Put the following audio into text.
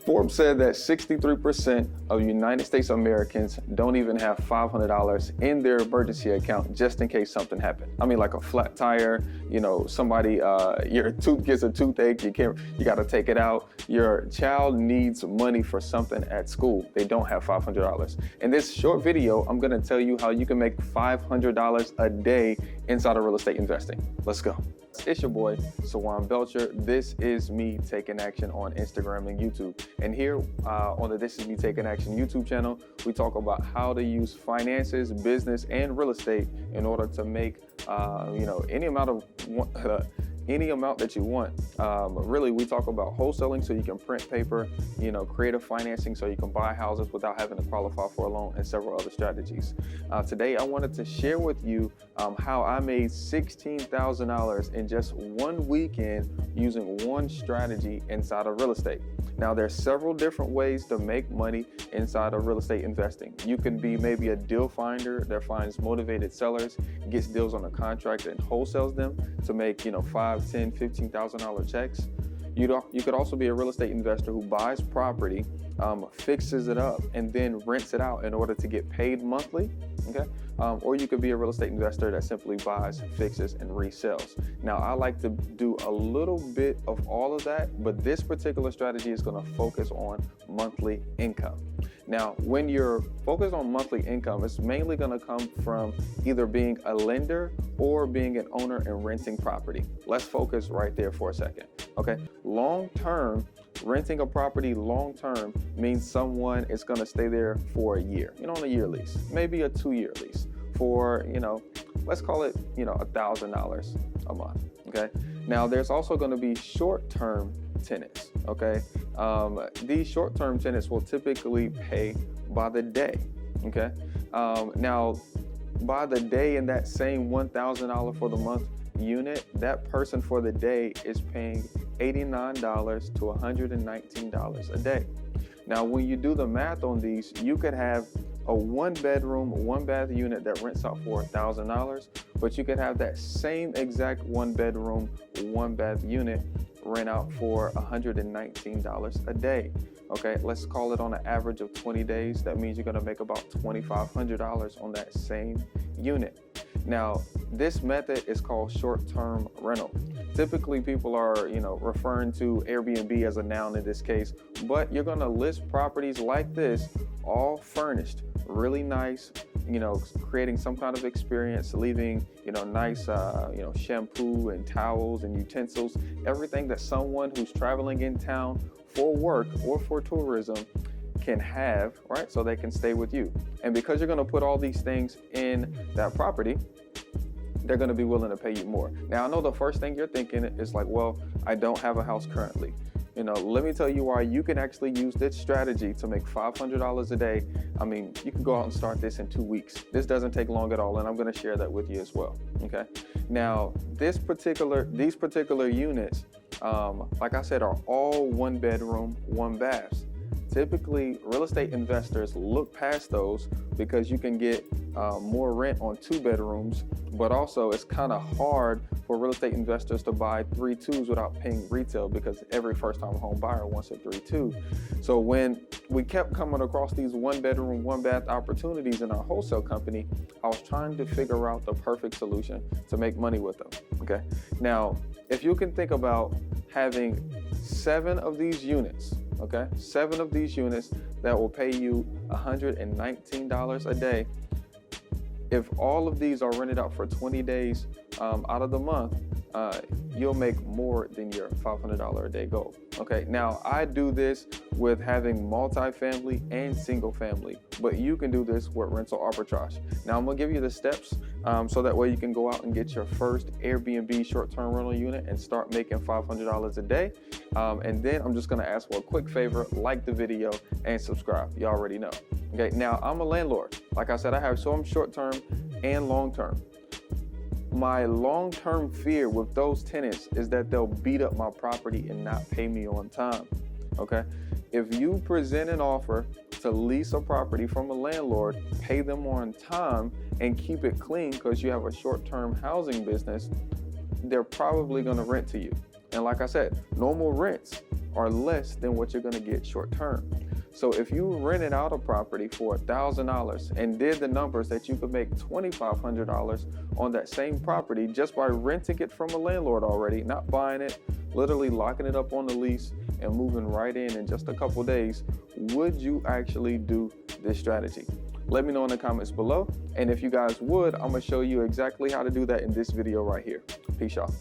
Forbes said that 63% of United States Americans don't even have $500 in their emergency account just in case something happened. I mean, like a flat tire, you know, somebody, your tooth gets a toothache, you got to take it out. Your child needs money for something at school. They don't have $500. In this short video, I'm going to tell you how you can make $500 a day inside of real estate investing. Let's go. It's your boy, Sawan Belcher. This is me taking action on Instagram and YouTube. And here on the This Is Me Taking Action YouTube channel, we talk about how to use finances, business, and real estate in order to make, any amount that you want. Really, we talk about wholesaling so you can print paper, creative financing so you can buy houses without having to qualify for a loan, and several other strategies. Today, I wanted to share with you how I made $16,000 in just one weekend using one strategy inside of real estate. Now, there's several different ways to make money inside of real estate investing. You can be maybe a deal finder that finds motivated sellers, gets deals on a contract and wholesales them to make, $5,000, $10,000, $15,000 checks. You could also be a real estate investor who buys property, fixes it up, and then rents it out in order to get paid monthly, okay? Or you could be a real estate investor that simply buys, fixes, and resells. Now, I like to do a little bit of all of that, but this particular strategy is gonna focus on monthly income. Now, when you're focused on monthly income, it's mainly gonna come from either being a lender or being an owner and renting property. Let's focus right there for a second, okay? Long-term, renting a property long-term means someone is gonna stay there for a year, on a year lease, maybe a 2-year lease for, let's call it, $1,000 a month, okay? Now, there's also gonna be short-term tenants, okay? These short-term tenants will typically pay by the day, okay? Now, by the day in that same $1,000 for the month unit, that person for the day is paying $89 to $119 a day. Now, when you do the math on these, you could have a 1-bedroom, 1-bath unit that rents out for $1,000, but you could have that same exact 1-bedroom, 1-bath unit rent out for $119 a day. Okay, let's call it on an average of 20 days. That means you're gonna make about $2,500 on that same unit. Now, this method is called short-term rental. Typically, people are, referring to Airbnb as a noun in this case, but you're gonna list properties like this, all furnished, really nice, creating some kind of experience, leaving, nice, shampoo and towels and utensils, everything that someone who's traveling in town for work or for tourism can have, right? So they can stay with you. And because you're gonna put all these things in that property, they're gonna be willing to pay you more. Now, I know the first thing you're thinking is like, well, I don't have a house currently. Let me tell you why you can actually use this strategy to make $500 a day. I mean, you can go out and start this in 2 weeks. This doesn't take long at all, and I'm gonna share that with you as well, okay? Now, these particular units, like I said, are all 1-bedroom, 1-baths. Typically, real estate investors look past those because you can get more rent on 2 bedrooms, but also it's kind of hard for real estate investors to buy 3.2s without paying retail because every first-time home buyer wants a 3.2. So when we kept coming across these 1-bedroom, 1-bath opportunities in our wholesale company, I was trying to figure out the perfect solution to make money with them, okay? Now, if you can think about having 7 of these units, okay? 7 of these units that will pay you $119 a day. If all of these are rented out for 20 days out of the month, you'll make more than your $500 a day goal. Okay, now I do this with having multifamily and single family, but you can do this with rental arbitrage. Now I'm gonna give you the steps so that way you can go out and get your first Airbnb short-term rental unit and start making $500 a day. And then I'm just gonna ask for a quick favor, like the video and subscribe. You already know. Okay, now I'm a landlord. Like I said, I have some short-term and long-term. My long-term fear with those tenants is that they'll beat up my property and not pay me on time, okay? If you present an offer to lease a property from a landlord, pay them on time, and keep it clean because you have a short-term housing business, they're probably gonna rent to you. And like I said, normal rents are less than what you're gonna get short term. So if you rented out a property for $1,000 and did the numbers that you could make $2,500 on that same property just by renting it from a landlord already, not buying it, literally locking it up on the lease and moving right in just a couple days, would you actually do this strategy? Let me know in the comments below. And if you guys would, I'm gonna show you exactly how to do that in this video right here. Peace, y'all.